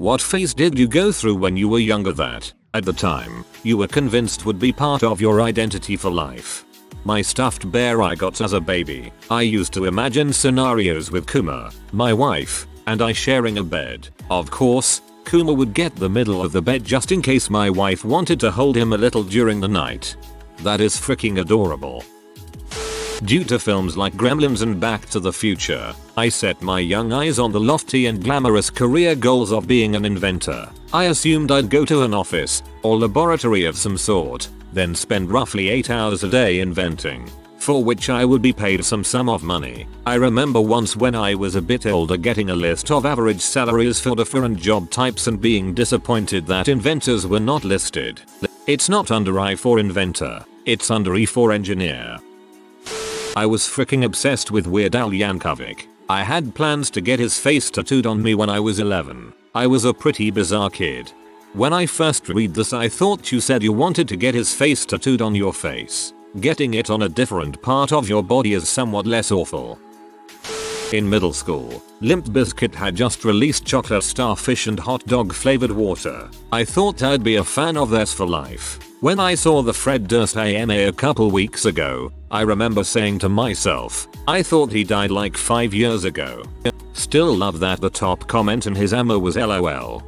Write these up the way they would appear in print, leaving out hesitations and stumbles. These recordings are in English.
What phase did you go through when you were younger that, at the time, you were convinced would be part of your identity for life? My stuffed bear I got as a baby. I used to imagine scenarios with Kuma, my wife, and I sharing a bed. Of course, Kuma would get the middle of the bed just in case my wife wanted to hold him a little during the night. That is freaking adorable. Due to films like Gremlins and Back to the Future, I set my young eyes on the lofty and glamorous career goals of being an inventor. I assumed I'd go to an office or laboratory of some sort, then spend roughly 8 hours a day inventing, for which I would be paid some sum of money. I remember once when I was a bit older getting a list of average salaries for different job types and being disappointed that inventors were not listed. It's not under I for inventor, it's under E for engineer. I was freaking obsessed with Weird Al Yankovic. I had plans to get his face tattooed on me when I was 11. I was a pretty bizarre kid. When I first read this I thought you said you wanted to get his face tattooed on your face. Getting it on a different part of your body is somewhat less awful. In middle school, Limp Bizkit had just released chocolate starfish and hot dog flavored water. I thought I'd be a fan of theirs for life. When I saw the Fred Durst AMA a couple weeks ago, I remember saying to myself, I thought he died like 5 years ago. Still love that the top comment in his AMA was LOL.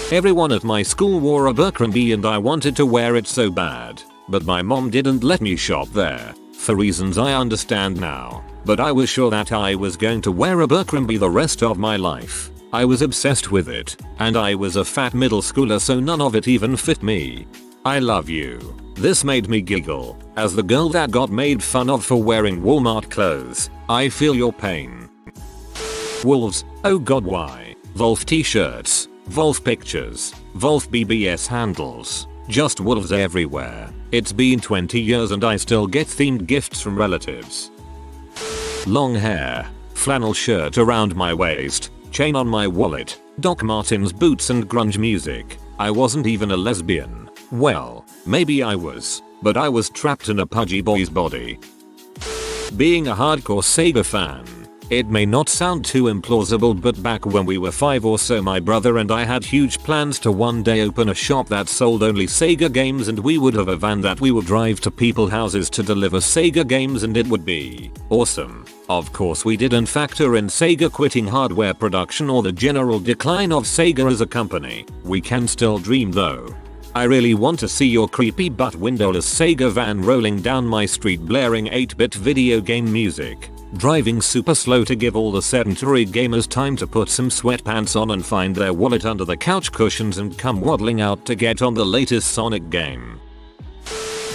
Everyone at my school wore a Abercrombie and I wanted to wear it so bad, but my mom didn't let me shop there, for reasons I understand now, but I was sure that I was going to wear a Abercrombie the rest of my life. I was obsessed with it, and I was a fat middle schooler so none of it even fit me. I love you. This made me giggle. As the girl that got made fun of for wearing Walmart clothes, I feel your pain. Wolves, oh god why? Wolf t-shirts, Wolf pictures, Wolf BBS handles, just wolves everywhere. It's been 20 years and I still get themed gifts from relatives. Long hair, flannel shirt around my waist, chain on my wallet, Doc Martens boots and grunge music. I wasn't even a lesbian. Well, maybe I was, but I was trapped in a pudgy boy's body. Being a hardcore Sega fan. It may not sound too implausible but back when we were 5 or so my brother and I had huge plans to one day open a shop that sold only Sega games and we would have a van that we would drive to people's houses to deliver Sega games and it would be awesome. Of course we didn't factor in Sega quitting hardware production or the general decline of Sega as a company. We can still dream though. I really want to see your creepy butt windowless Sega van rolling down my street blaring 8-bit video game music, driving super slow to give all the sedentary gamers time to put some sweatpants on and find their wallet under the couch cushions and come waddling out to get on the latest Sonic game.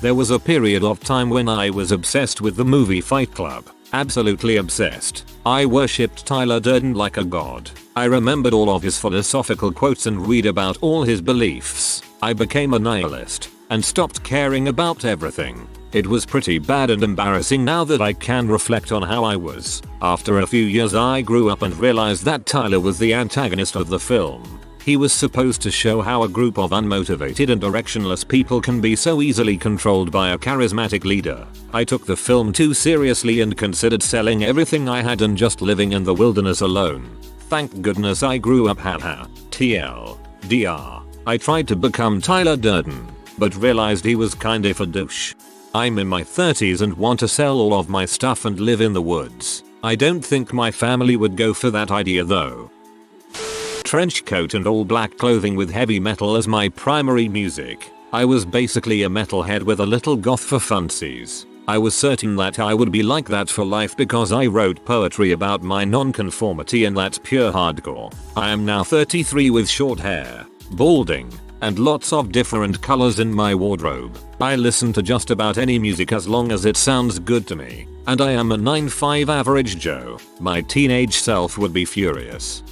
There was a period of time when I was obsessed with the movie Fight Club. Absolutely obsessed. I worshipped Tyler Durden like a god. I remembered all of his philosophical quotes and read about all his beliefs. I became a nihilist and stopped caring about everything. It was pretty bad and embarrassing now that I can reflect on how I was. After a few years I grew up and realized that Tyler was the antagonist of the film. He was supposed to show how a group of unmotivated and directionless people can be so easily controlled by a charismatic leader. I took the film too seriously and considered selling everything I had and just living in the wilderness alone. Thank goodness I grew up haha. TLDR. I tried to become Tyler Durden, but realized he was kinda a douche. I'm in my 30s and want to sell all of my stuff and live in the woods. I don't think my family would go for that idea though. Trench coat and all black clothing with heavy metal as my primary music. I was basically a metalhead with a little goth for funsies. I was certain that I would be like that for life because I wrote poetry about my non-conformity and that's pure hardcore. I am now 33 with short hair, balding, and lots of different colors in my wardrobe. I listen to just about any music as long as it sounds good to me, and I am a 9'5" average Joe. My teenage self would be furious.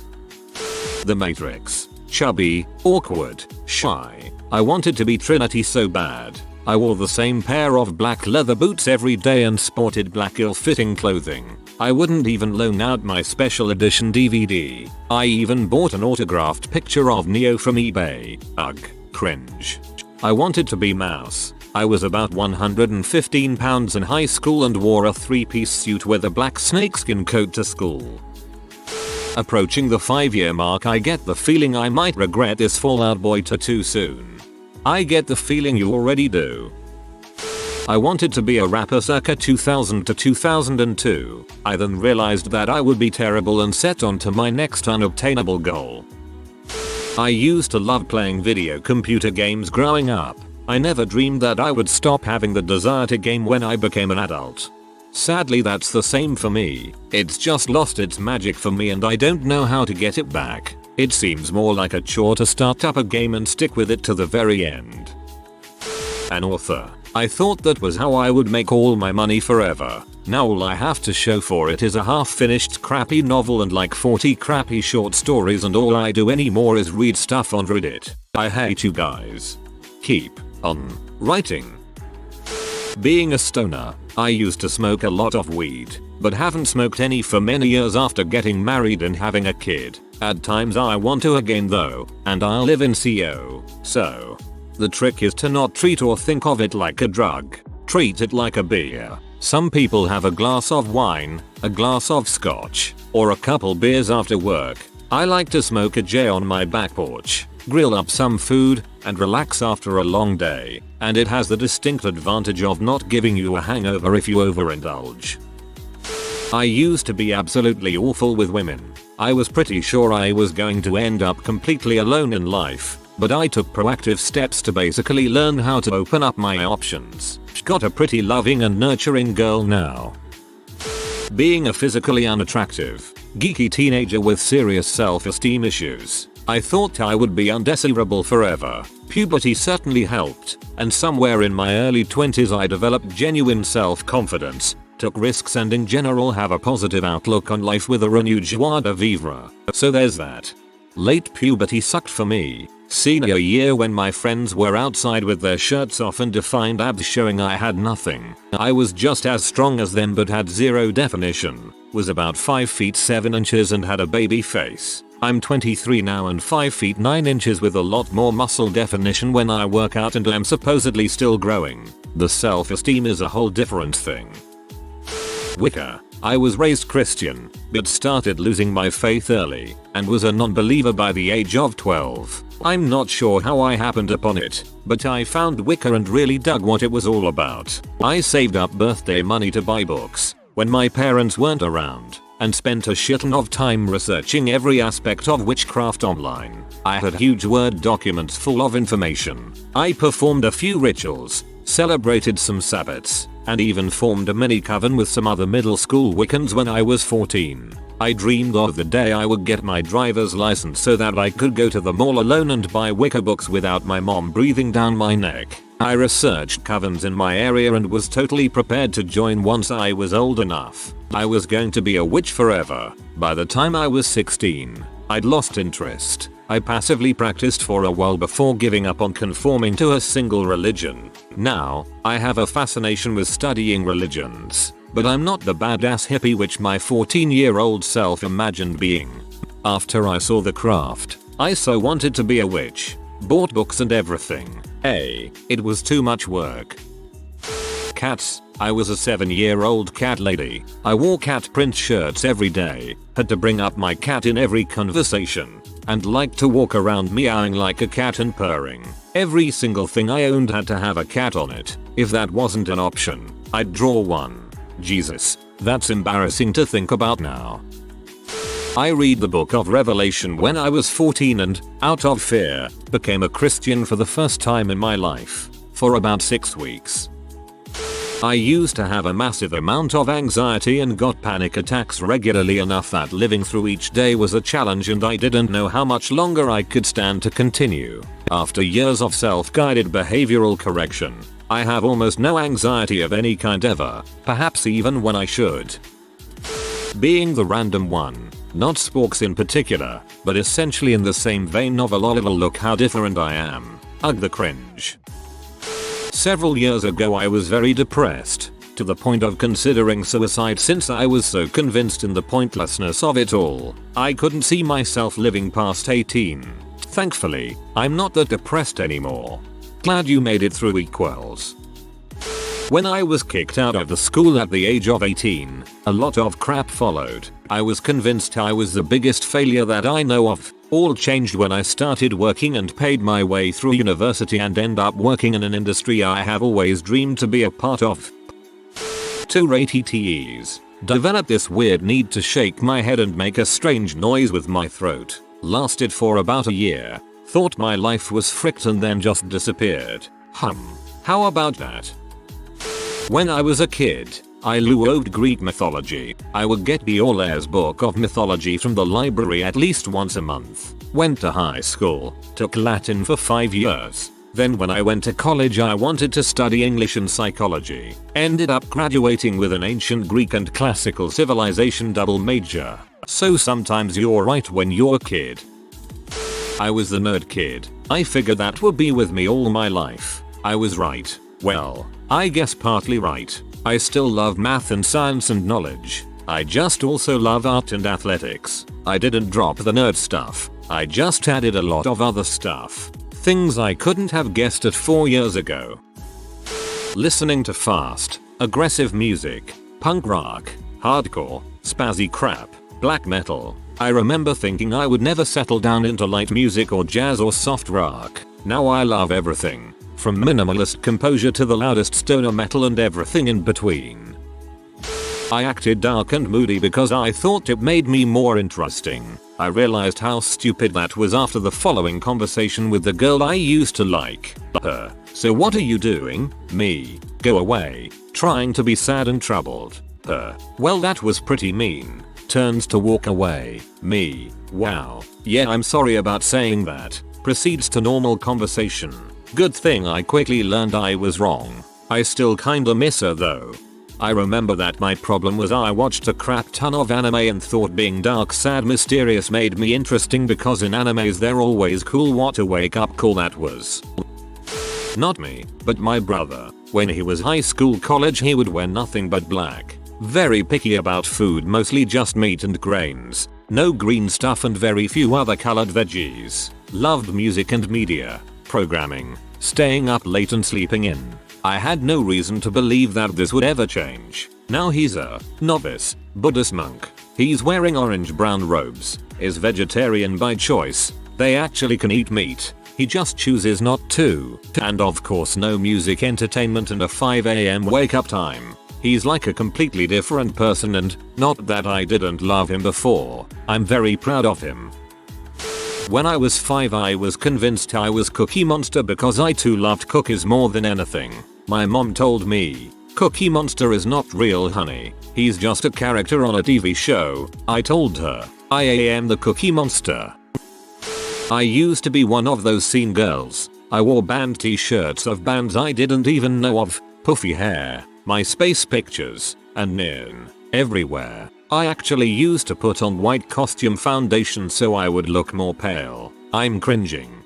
The Matrix. Chubby, awkward, shy. I wanted to be Trinity so bad. I wore the same pair of black leather boots every day and sported black ill-fitting clothing. I wouldn't even loan out my special edition DVD. I even bought an autographed picture of Neo from eBay. Ugh, cringe. I wanted to be Mouse. I was about 115 pounds in high school and wore a 3-piece suit with a black snakeskin coat to school. Approaching the 5-year mark, I get the feeling I might regret this Fallout Boy tattoo soon. I get the feeling you already do. I wanted to be a rapper circa 2000 to 2002. I then realized that I would be terrible and set on to my next unobtainable goal. I used to love playing video computer games growing up. I never dreamed that I would stop having the desire to game when I became an adult. Sadly, that's the same for me. It's just lost its magic for me and I don't know how to get it back. It seems more like a chore to start up a game and stick with it to the very end. An author. I thought that was how I would make all my money forever. Now all I have to show for it is a half-finished crappy novel and like 40 crappy short stories, and all I do anymore is read stuff on Reddit. I hate you guys. Keep on writing. Being a stoner. I used to smoke a lot of weed, but haven't smoked any for many years after getting married and having a kid. At times I want to again though, and I live in CO. So the trick is to not treat or think of it like a drug. Treat it like a beer. Some people have a glass of wine, a glass of scotch, or a couple beers after work. I like to smoke a J on my back porch, grill up some food, and relax after a long day, and it has the distinct advantage of not giving you a hangover if you overindulge. I used to be absolutely awful with women. I was pretty sure I was going to end up completely alone in life, but I took proactive steps to basically learn how to open up my options. Got a pretty loving and nurturing girl now. Being a physically unattractive, geeky teenager with serious self-esteem issues. I thought I would be undesirable forever. Puberty certainly helped, and somewhere in my early 20s I developed genuine self-confidence, took risks, and in general have a positive outlook on life with a renewed joie de vivre. So there's that. Late puberty sucked for me. Senior year, when my friends were outside with their shirts off and defined abs showing I had nothing. I was just as strong as them but had zero definition. Was about 5 feet 7 inches and had a baby face. I'm 23 now and 5 feet 9 inches with a lot more muscle definition when I work out and am supposedly still growing. The self-esteem is a whole different thing. Wicca. I was raised Christian, but started losing my faith early, and was a non-believer by the age of 12. I'm not sure how I happened upon it, but I found Wicca and really dug what it was all about. I saved up birthday money to buy books when my parents weren't around, and spent a shitton of time researching every aspect of witchcraft online. I had huge Word documents full of information. I performed a few rituals, celebrated some Sabbats, and even formed a mini coven with some other middle school Wiccans when I was 14. I dreamed of the day I would get my driver's license so that I could go to the mall alone and buy Wicca books without my mom breathing down my neck. I researched covens in my area and was totally prepared to join once I was old enough. I was going to be a witch forever. By the time I was 16, I'd lost interest. I passively practiced for a while before giving up on conforming to a single religion. Now, I have a fascination with studying religions, but I'm not the badass hippie which my 14-year-old self imagined being. After I saw the craft, I so wanted to be a witch. Bought books and everything. It was too much work. Cats. I was a 7-year-old cat lady. I wore cat print shirts every day, had to bring up my cat in every conversation, and liked to walk around meowing like a cat and purring. Every single thing I owned had to have a cat on it. If that wasn't an option, I'd draw one. Jesus, that's embarrassing to think about now. I read the book of Revelation when I was 14 and, out of fear, became a Christian for the first time in my life. For about 6 weeks. I used to have a massive amount of anxiety and got panic attacks regularly enough that living through each day was a challenge, and I didn't know how much longer I could stand to continue. After years of self-guided behavioral correction, I have almost no anxiety of any kind ever, perhaps even when I should. Being the random one. Not sporks in particular, but essentially in the same vein of a lol look how different I am. Ugh, the cringe. Several years ago I was very depressed, to the point of considering suicide since I was so convinced in the pointlessness of it all. I couldn't see myself living past 18. Thankfully, I'm not that depressed anymore. Glad you made it through equals. When I was kicked out of the school at the age of 18, a lot of crap followed. I was convinced I was the biggest failure that I know of. All changed when I started working and paid my way through university and end up working in an industry I have always dreamed to be a part of. 2 TTEs. Developed this weird need to shake my head and make a strange noise with my throat. Lasted for about a year. Thought my life was fricked and then just disappeared. How about that? When I was a kid, I loved Greek mythology. I would get the Euler's book of mythology from the library at least once a month. Went to high school, took Latin for 5 years. Then when I went to college I wanted to study English and psychology. Ended up graduating with an ancient Greek and classical civilization double major. So sometimes you're right when you're a kid. I was the nerd kid. I figured that would be with me all my life. I was right. Well, I guess partly right. I still love math and science and knowledge. I just also love art and athletics. I didn't drop the nerd stuff. I just added a lot of other stuff. Things I couldn't have guessed at 4 years ago. Listening to fast, aggressive music, punk rock, hardcore, spazzy crap, black metal. I remember thinking I would never settle down into light music or jazz or soft rock. Now I love everything. From minimalist composure to the loudest stoner metal and everything in between. I acted dark and moody because I thought it made me more interesting. I realized how stupid that was after the following conversation with the girl I used to like. Her. So what are you doing? Me. Go away. Trying to be sad and troubled. Her. Well, that was pretty mean. Turns to walk away. Me. Wow. Yeah, I'm sorry about saying that. Proceeds to normal conversation. Good thing I quickly learned I was wrong. I still kinda miss her though. I remember that my problem was I watched a crap ton of anime and thought being dark, sad, mysterious made me interesting because in animes they're always cool. What a wake up call that was. Not me, but my brother. When he was high school, college, he would wear nothing but black. Very picky about food, mostly just meat and grains. No green stuff and very few other colored veggies. Loved music and media, programming, staying up late and sleeping in. I had no reason to believe that this would ever change. Now he's a novice Buddhist monk. He's wearing orange-brown robes, is vegetarian by choice. They actually can eat meat. He just chooses not to. And of course no music, entertainment and a 5 AM wake up time. He's like a completely different person, and not that I didn't love him before. I'm very proud of him. When I was 5 I was convinced I was Cookie Monster because I too loved cookies more than anything. My mom told me, Cookie Monster is not real, honey. He's just a character on a TV show. I told her, I am the Cookie Monster. I used to be one of those scene girls. I wore band t-shirts of bands I didn't even know of, puffy hair, MySpace pictures, and neon everywhere. I actually used to put on white costume foundation so I would look more pale. I'm cringing.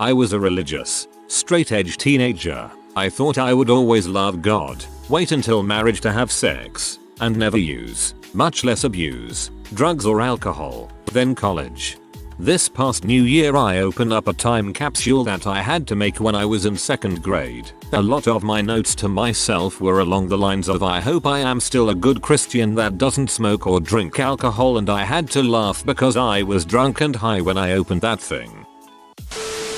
I was a religious, straight-edge teenager. I thought I would always love God, wait until marriage to have sex, and never use, much less abuse, drugs or alcohol. Then college. This past New Year I opened up a time capsule that I had to make when I was in 2nd grade. A lot of my notes to myself were along the lines of I hope I am still a good Christian that doesn't smoke or drink alcohol, and I had to laugh because I was drunk and high when I opened that thing.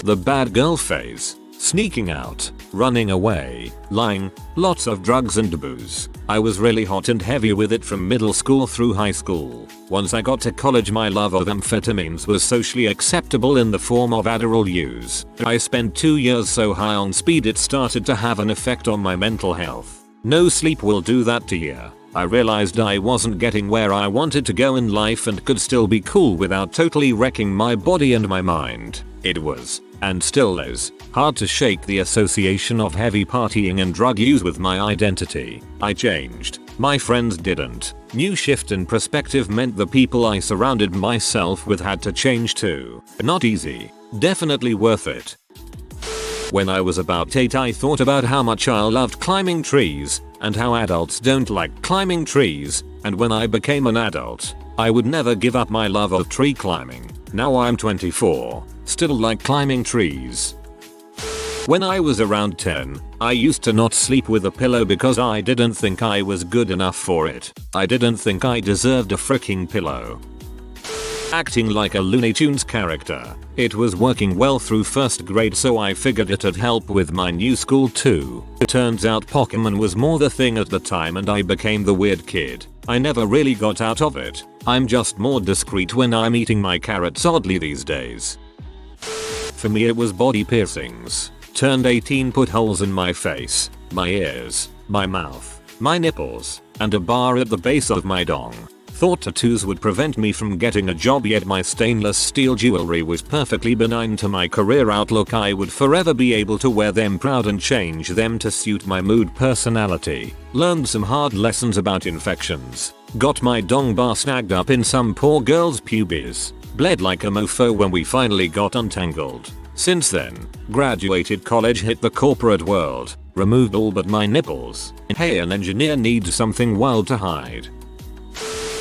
The bad girl phase. Sneaking out, running away, lying, lots of drugs and booze. I was really hot and heavy with it from middle school through high school. Once I got to college my love of amphetamines was socially acceptable in the form of Adderall use. I spent 2 years so high on speed it started to have an effect on my mental health. No sleep will do that to you. I realized I wasn't getting where I wanted to go in life and could still be cool without totally wrecking my body and my mind. It was, and still is, hard to shake the association of heavy partying and drug use with my identity. I changed. My friends didn't. New shift in perspective meant the people I surrounded myself with had to change too. Not easy. Definitely worth it. When I was about 8 I thought about how much I loved climbing trees, and how adults don't like climbing trees, and when I became an adult, I would never give up my love of tree climbing. Now I'm 24. Still like climbing trees. When I was around 10, I used to not sleep with a pillow because I didn't think I was good enough for it. I didn't think I deserved a freaking pillow. Acting like a Looney Tunes character. It was working well through first grade, so I figured it'd help with my new school too. Turns out Pokemon was more the thing at the time and I became the weird kid. I never really got out of it. I'm just more discreet when I'm eating my carrots oddly these days. For me it was body piercings. Turned 18, put holes in my face, my ears, my mouth, my nipples, and a bar at the base of my dong. Thought tattoos would prevent me from getting a job, yet my stainless steel jewelry was perfectly benign to my career outlook. I would forever be able to wear them proud and change them to suit my mood personality. Learned some hard lessons about infections. Got my dong bar snagged up in some poor girl's pubis. Bled like a mofo when we finally got untangled. Since then, graduated college, hit the corporate world, removed all but my nipples. Hey, an engineer needs something wild to hide.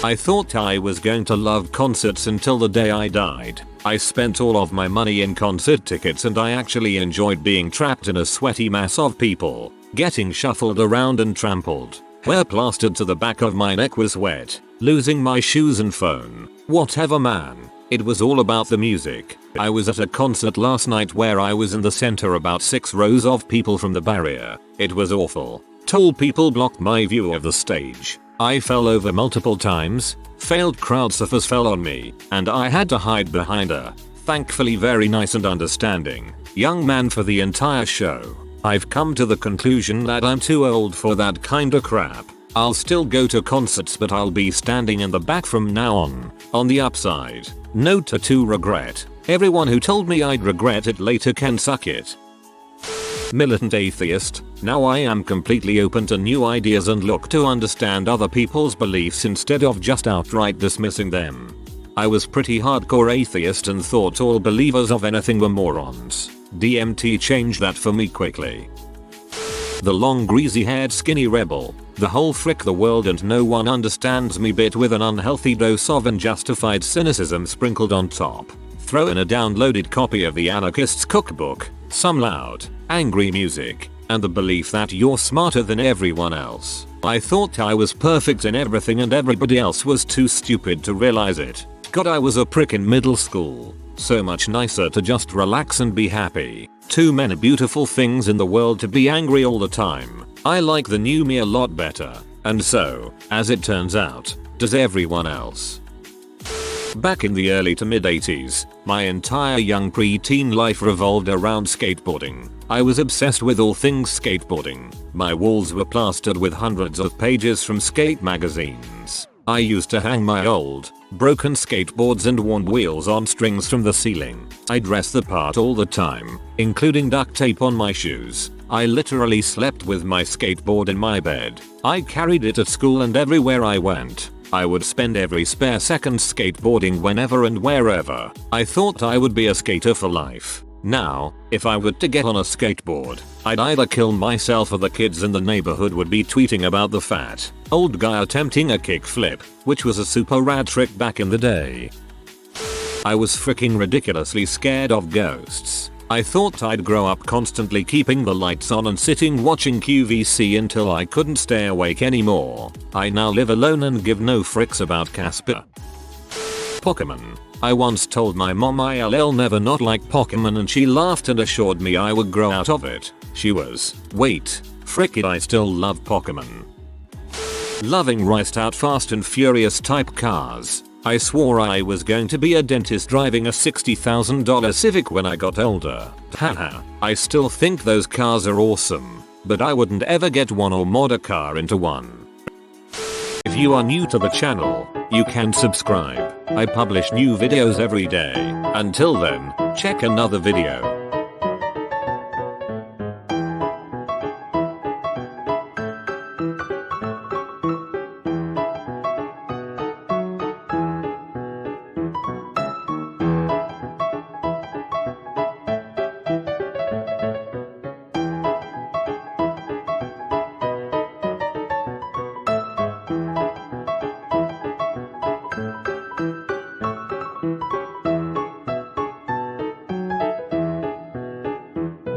I thought I was going to love concerts until the day I died. I spent all of my money in concert tickets and I actually enjoyed being trapped in a sweaty mass of people, getting shuffled around and trampled. Hair plastered to the back of my neck was wet, losing my shoes and phone. Whatever, man. It was all about the music. I was at a concert last night where I was in the center, about 6 rows of people from the barrier. It was awful. Tall people blocked my view of the stage. I fell over multiple times. Failed crowd surfers fell on me, and I had to hide behind a, thankfully very nice and understanding, young man for the entire show. I've come to the conclusion that I'm too old for that kinda crap. I'll still go to concerts, but I'll be standing in the back from now on. On the upside, no tattoo regret. Everyone who told me I'd regret it later can suck it. Militant atheist. Now I am completely open to new ideas and look to understand other people's beliefs instead of just outright dismissing them. I was pretty hardcore atheist and thought all believers of anything were morons. DMT changed that for me quickly. The long greasy haired skinny rebel. The whole frick the world and no one understands me bit with an unhealthy dose of unjustified cynicism sprinkled on top. Throw in a downloaded copy of the anarchist's cookbook, some loud, angry music, and the belief that you're smarter than everyone else. I thought I was perfect in everything and everybody else was too stupid to realize it. God, I was a prick in middle school. So much nicer to just relax and be happy. Too many beautiful things in the world to be angry all the time. I like the new me a lot better. And so, as it turns out, does everyone else. Back in the early to mid 80s, my entire young pre-teen life revolved around skateboarding. I was obsessed with all things skateboarding. My walls were plastered with hundreds of pages from skate magazines. I used to hang my old, broken skateboards and worn wheels on strings from the ceiling. I dressed the part all the time, including duct tape on my shoes. I literally slept with my skateboard in my bed. I carried it at school and everywhere I went. I would spend every spare second skateboarding whenever and wherever. I thought I would be a skater for life. Now, if I were to get on a skateboard, I'd either kill myself or the kids in the neighborhood would be tweeting about the fat old guy attempting a kickflip, which was a super rad trick back in the day. I was freaking ridiculously scared of ghosts. I thought I'd grow up constantly keeping the lights on and sitting watching QVC until I couldn't stay awake anymore. I now live alone and give no fricks about Casper. Pokemon. I once told my mom I'll never not like Pokemon and she laughed and assured me I would grow out of it. She was, wait, frick it, I still love Pokemon. Loving riced out Fast and Furious type cars. I swore I was going to be a dentist driving a $60,000 Civic when I got older. Haha, I still think those cars are awesome, but I wouldn't ever get one or mod a car into one. If you are new to the channel, you can subscribe. I publish new videos every day. Until then, check another video.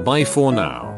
Bye for now.